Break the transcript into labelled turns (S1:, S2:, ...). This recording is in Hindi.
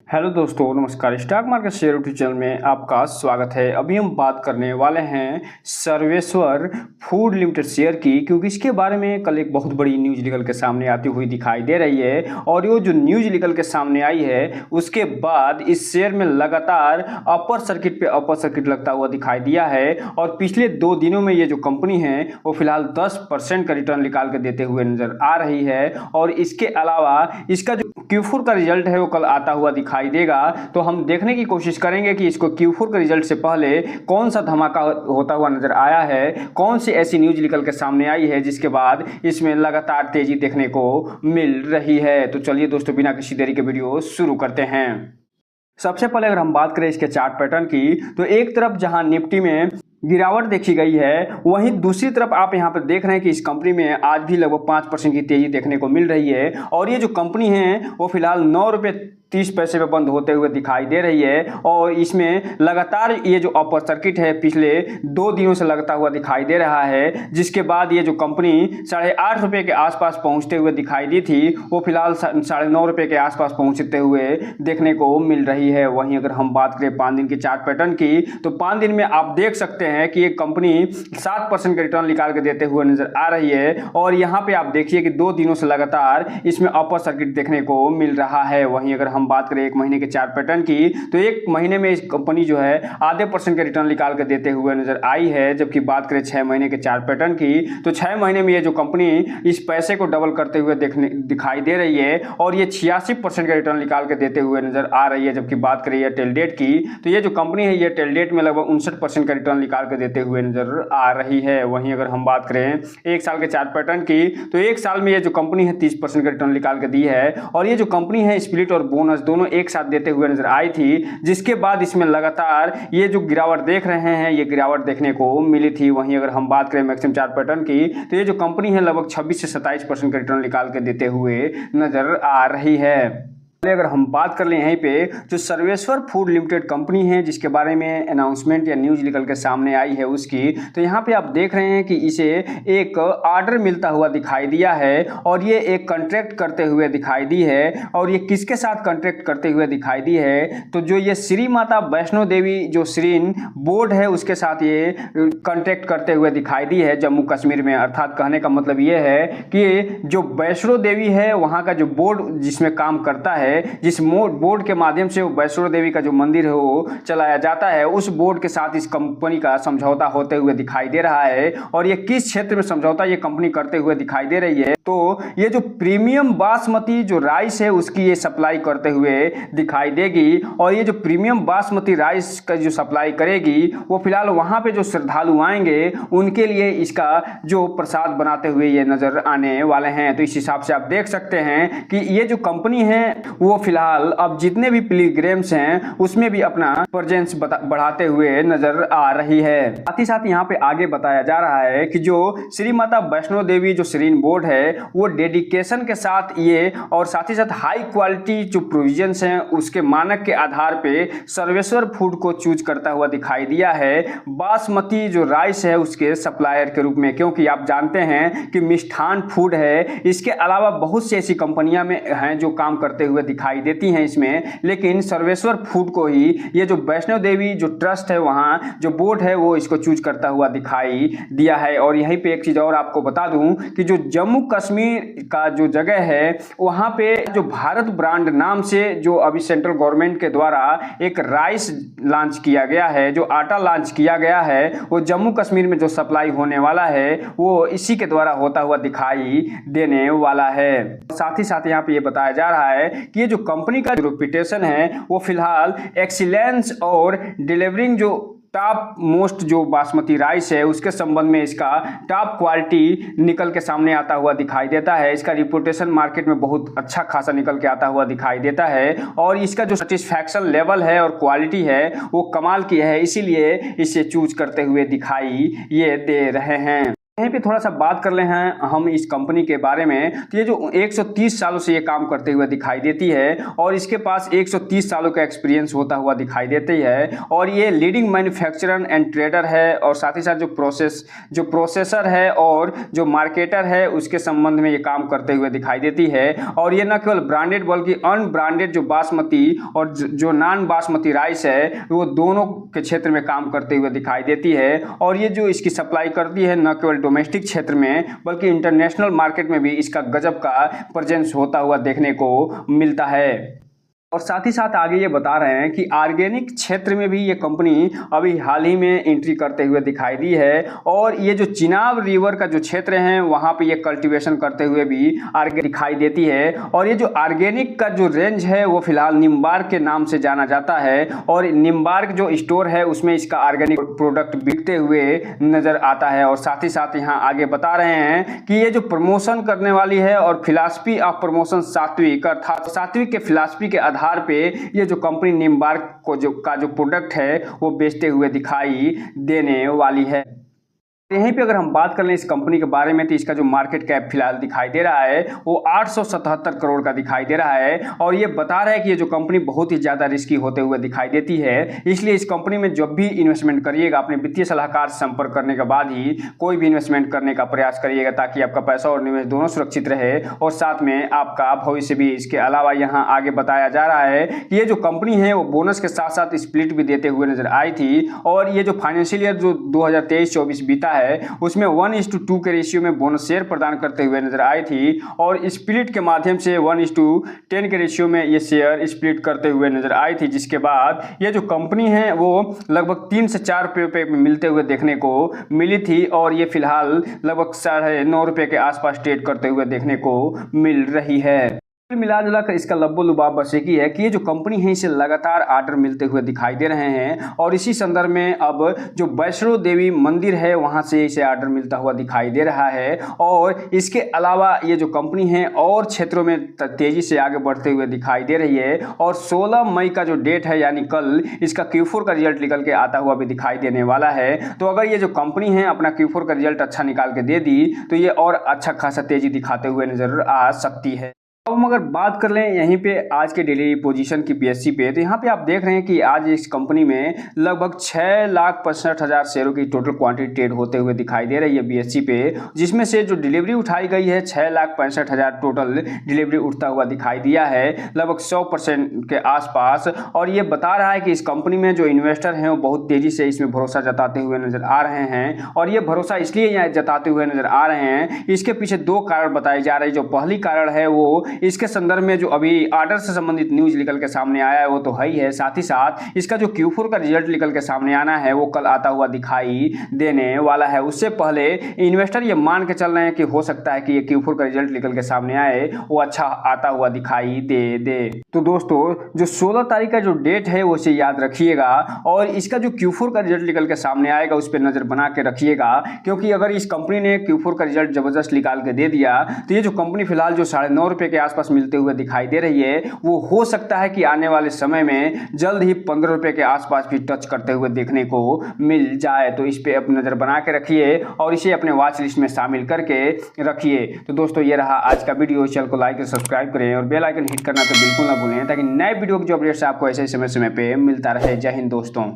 S1: हेलो दोस्तों, नमस्कार। Stock market share YouTube channel में आपका स्वागत है। अभी हम बात करने वाले हैं सर्वेश्वर फूड लिमिटेड शेयर की, क्योंकि इसके बारे में कल एक बहुत बड़ी न्यूज़ निकल के सामने आती हुई दिखाई दे रही है। और ये जो न्यूज़ निकल के सामने आई है उसके बाद इस शेयर में लगातार अपर सर्किट पे अपर सर्किट लगता हुआ दिखाई दिया है। और पिछले 2 दिनों में ये जो कंपनी है वो फिलहाल 10% का रिटर्न निकाल के देते हुए नजर आ रही है। और इसके अलावा इसका जो Q4 का रिजल्ट है वो कल आता हुआ दिखाई देगा। तो हम देखने की कोशिश करेंगे कि इसको Q4 का रिजल्ट से पहले कौन सा धमाका होता हुआ नजर आया है, कौन सी ऐसी न्यूज निकल के सामने आई है जिसके बाद इसमें लगातार तेजी देखने को मिल रही है। तो चलिए दोस्तों, बिना किसी देरी के वीडियो शुरू करते हैं। सबसे पहले अगर हम बात करें इसके चार्ट पैटर्न की, तो एक तरफ जहां निफ्टी में गिरावट देखी गई है, वहीं दूसरी तरफ आप यहां पर देख रहे हैं कि इस कंपनी में आज भी लगभग 5% की तेजी देखने को मिल रही है। और ये जो कंपनी है वो फिलहाल 9 रुपये 30 पैसे पे बंद होते हुए दिखाई दे रही है। और इसमें लगातार ये जो अपर सर्किट है पिछले 2 दिनों से लगता हुआ दिखाई दे रहा है, जिसके बाद ये जो कंपनी 8.5 रुपये के आसपास पहुंचते हुए दिखाई दी थी, वो फिलहाल 9.5 रुपये के आसपास पहुंचते हुए देखने को मिल रही है। वहीं अगर हम बात करें 5 दिन के चार्ट पैटर्न की, तो 5 दिन में आप देख सकते हैं कि ये कंपनी 7% का रिटर्न निकाल के देते हुए नजर आ रही है। और यहाँ पे आप देखिए कि 2 दिनों से लगातार इसमें अपर सर्किट देखने को मिल रहा है। वहीं अगर हम बात करें 1 महीने के चार्ट पैटर्न की, तो 1 महीने में इस कंपनी जो है आधे % का रिटर्न निकाल के देते हुए नजर आई है। जबकि बात करें 6 महीने के चार्ट पैटर्न की, तो 6 महीने में ये जो कंपनी इस पैसे को डबल करते हुए दिखाई दे रही है। और ये 86% का रिटर्न निकाल के देते हुए नजर आ रही है। जबकि बात करें ये टेल डेट की, तो ये जो कंपनी है ये टेल डेट में लगभग 59% का रिटर्न निकाल के देते हुए नजर आ रही है। वहीं अगर हम बात करें 1 साल के चार्ट पैटर्न की, तो 1 साल में ये जो कंपनी है 30% का रिटर्न निकाल के दी है। और ये जो कंपनी है स्प्लिट और बोनस दोनों एक साथ देते हुए नजर आई थी, जिसके बाद इसमें लगातार ये जो गिरावट देख रहे हैं ये गिरावट देखने को मिली थी। वहीं अगर हम बात करें मैक्सिमम चार्ट पैटर्न की, तो ये जो कंपनी है लगभग 26 से 27% का रिटर्न निकाल के देते हुए नजर आ रही है। अगर हम बात कर लें यहीं पे जो सर्वेश्वर फूड लिमिटेड कंपनी है जिसके बारे में अनाउंसमेंट या न्यूज निकल के सामने आई है उसकी, तो यहाँ पे आप देख रहे हैं कि इसे एक ऑर्डर मिलता हुआ दिखाई दिया है। और ये एक कॉन्ट्रैक्ट करते हुए दिखाई दी है। और ये किसके साथ कॉन्ट्रैक्ट करते हुए दिखाई दी है, तो जो ये श्री माता वैष्णो देवी जो श्रीन बोर्ड है उसके साथ ये कॉन्ट्रैक्ट करते हुए दिखाई दी है जम्मू कश्मीर में। अर्थात कहने का मतलब ये है कि जो वैष्णो देवी है वहाँ का जो बोर्ड जिसमें काम करता है, जिस बोर्ड के माध्यम से वैष्णो देवी का जो मंदिर है वो चलाया जाता है, उस बोर्ड के साथ इस कंपनी का समझौता होते हुए दिखाई दे रहा है। और ये किस क्षेत्र में समझौता ये कंपनी करते हुए दिखाई दे रही है, तो ये जो प्रीमियम बासमती जो राइस है उसकी ये सप्लाई करते हुए दिखाई देगी। और ये जो प्रीमियम बासमती राइस का जो सप्लाई करेगी वो फिलहाल वहां पे जो श्रद्धालु आएंगे उनके लिए इसका जो प्रसाद बनाते हुए ये नजर आने वाले हैं। तो इस हिसाब से आप देख सकते हैं कि ये जो कंपनी है वो फिलहाल अब जितने भी पिलग्रिम्स हैं उसमें भी अपना प्रेजेंस बढ़ाते हुए नजर आ रही है। साथ ही साथ यहाँ पे आगे बताया जा रहा है कि जो श्री माता वैष्णो देवी जो श्रीन बोर्ड है वो डेडिकेशन के साथ ये और साथ ही साथ हाई क्वालिटी जो प्रोविजंस हैं उसके मानक के आधार पे सर्वेश्वर फूड को चूज करता हुआ दिखाई दिया है बासमती जो राइस है उसके सप्लायर के रूप में। क्योंकि आप जानते हैं कि मिष्ठान फूड है, इसके अलावा बहुत सी ऐसी कंपनियां में हैं जो काम करते हुए दिखाई देती हैं इसमें, लेकिन सर्वेश्वर फूड को ही ये जो वैष्णो देवी जो ट्रस्ट है वहाँ जो बोर्ड है वो इसको चूज करता हुआ दिखाई दिया है। और यहीं पे एक चीज और आपको बता दूं कि जो जम्मू कश्मीर का जो जगह है वहाँ पे जो भारत ब्रांड नाम से जो अभी सेंट्रल गवर्नमेंट के द्वारा एक राइस लॉन्च किया गया है, जो आटा लॉन्च किया गया है, वो जम्मू कश्मीर में जो सप्लाई होने वाला है वो इसी के द्वारा होता हुआ दिखाई देने वाला है। साथ ही साथ यहाँ पे ये बताया जा रहा है कि ये जो कंपनी का जो रेपुटेशन है वो फिलहाल एक्सीलेंस और डिलीवरिंग जो टॉप मोस्ट जो बासमती राइस है उसके संबंध में इसका टॉप क्वालिटी निकल के सामने आता हुआ दिखाई देता है। इसका रिपुटेशन मार्केट में बहुत अच्छा खासा निकल के आता हुआ दिखाई देता है। और इसका जो सेटिस्फैक्शन लेवल है और क्वालिटी है वो कमाल की है, इसीलिए इसे चूज करते हुए दिखाई ये दे रहे हैं। यहीं पे थोड़ा सा बात कर ले हैं हम इस कंपनी के बारे में। तो ये जो 130 सालों से ये काम करते हुए दिखाई देती है और इसके पास 130 सालों का एक्सपीरियंस होता हुआ दिखाई देती है और ये लीडिंग मैन्युफैक्चरर एंड ट्रेडर है और साथ ही साथ जो प्रोसेसर है और जो मार्केटर है उसके संबंध में ये काम करते हुए दिखाई देती है। और ये न केवल ब्रांडेड बल्कि अनब्रांडेड जो बासमती और जो नॉन बासमती राइस है वो दोनों के क्षेत्र में काम करते हुए दिखाई देती है। और ये जो इसकी सप्लाई करती है न केवल डोमेस्टिक क्षेत्र में बल्कि इंटरनेशनल मार्केट में भी इसका गजब का प्रेजेंस होता हुआ देखने को मिलता है। और साथ ही साथ आगे ये बता रहे हैं कि ऑर्गेनिक क्षेत्र में भी ये कंपनी अभी हाल ही में एंट्री करते हुए दिखाई दी है और ये जो चिनाब रिवर का जो क्षेत्र है वहाँ पे ये कल्टीवेशन करते हुए भी आगे दिखाई देती है। और ये जो ऑर्गेनिक का जो रेंज है वो फिलहाल निम्बार्क के नाम से जाना जाता है और निम्बार्क जो स्टोर है उसमें इसका ऑर्गेनिक प्रोडक्ट बिकते हुए नजर आता है। और साथ ही साथ यहाँ आगे बता रहे हैं कि ये जो प्रमोशन करने वाली है और फिलॉसफी ऑफ प्रमोशन सात्विक अर्थात सात्विक के फिलॉसफी के आधार पे ये जो कंपनी निम्बार्क को जो प्रोडक्ट है वो बेचते हुए दिखाई देने वाली है। यहीं पे अगर हम बात कर लें इस कंपनी के बारे में तो इसका जो मार्केट कैप फिलहाल दिखाई दे रहा है वो 877 करोड़ का दिखाई दे रहा है। और ये बता रहा है कि ये जो कंपनी बहुत ही ज़्यादा रिस्की होते हुए दिखाई देती है, इसलिए इस कंपनी में जब भी इन्वेस्टमेंट करिएगा अपने वित्तीय सलाहकार से संपर्क करने के बाद ही कोई भी इन्वेस्टमेंट करने का प्रयास करिएगा ताकि आपका पैसा और निवेश दोनों सुरक्षित रहे और साथ में आपका भविष्य भी। इसके अलावा यहाँ आगे बताया जा रहा है कि ये जो कंपनी है वो बोनस के साथ साथ स्प्लिट भी देते हुए नजर आई थी और ये जो फाइनेंशियल ईयर जो 2023-24 बीता है उसमें 1:2 के रेशियो में बोनस शेयर प्रदान करते हुए नजर आई थी और स्प्लिट के माध्यम से 1:10 के रेशियो में ये शेयर स्प्लिट करते हुए नजर आई थी, जिसके बाद ये जो कंपनी है वो लगभग 3 से 4 रुपये में मिलते हुए देखने को मिली थी और ये फिलहाल लगभग 9.5 रुपये के आसपास ट्रेड करते हुए देखने को मिल रही है। मिला जुला कर इसका लब्बो लुबाब बस एक ही है कि ये जो कंपनी है इसे लगातार ऑर्डर मिलते हुए दिखाई दे रहे हैं और इसी संदर्भ में अब जो वैष्णो देवी मंदिर है वहां से इसे ऑर्डर मिलता हुआ दिखाई दे रहा है। और इसके अलावा ये जो कंपनी है और क्षेत्रों में तेजी से आगे बढ़ते हुए दिखाई दे रही है और 16 मई का जो डेट है यानी कल इसका Q4 का रिजल्ट निकल के आता हुआ भी दिखाई देने वाला है। तो अगर ये जो कंपनी है अपना Q4 का रिजल्ट अच्छा निकाल के दे दी तो ये और अच्छा खासा तेजी दिखाते हुए नजर आ सकती है। अब हम अगर बात कर लें यहीं पे आज के डेली पोजीशन की BSE पे तो यहाँ पे आप देख रहे हैं कि आज इस कंपनी में लगभग 6,65,000 शेयरों की टोटल क्वांटिटी ट्रेड होते हुए दिखाई दे रही है BSE पे, जिसमें से जो डिलीवरी उठाई गई है 6,65,000 टोटल डिलीवरी उठता हुआ दिखाई दिया है लगभग 100% के आसपास। और ये बता रहा है कि इस कंपनी में जो इन्वेस्टर हैं वो बहुत तेजी से इसमें भरोसा जताते हुए नजर आ रहे हैं और ये भरोसा इसलिए यहाँ जताते हुए नजर आ रहे हैं, इसके पीछे 2 कारण बताए जा रहे हैं। जो पहली कारण है वो इसके संदर्भ में जो अभी ऑर्डर से संबंधित न्यूज निकल के सामने आया है वो तो है ही है, साथ ही साथ इसका जो Q4 का रिजल्ट निकल के सामने आना है वो कल आता हुआ दिखाई देने वाला है। उससे पहले इन्वेस्टर ये मान के चल रहे हैं कि हो सकता है कि ये Q4 का रिजल्ट निकल के सामने आए वो अच्छा आता हुआ दिखाई दे। तो दोस्तों जो 16 तारीख का जो डेट है वो इसे याद रखिएगा और इसका जो Q4 का रिजल्ट निकल के सामने आएगा उस पर नजर बना के रखिएगा, क्योंकि अगर इस कंपनी ने Q4 का रिजल्ट जबरदस्त निकाल के दे दिया तो ये जो कंपनी फिलहाल जो 9.5 रुपये के आसपास मिलते हुए दिखाई दे रही है वो हो सकता है कि आने वाले समय में जल्द ही 15 रुपये के आसपास भी टच करते हुए देखने को मिल जाए। तो इस पे अपनी नजर बना के रखिए और इसे अपने वॉच लिस्ट में शामिल करके रखिए। तो दोस्तों ये रहा आज का वीडियो, चैनल को लाइक और सब्सक्राइब करें और बेल आइकन हिट करना तो बिल्कुल ना भूलें ताकि नए वीडियो की जो अपडेट्स आपको ऐसे समय पे मिलता रहे। जय हिंद दोस्तों।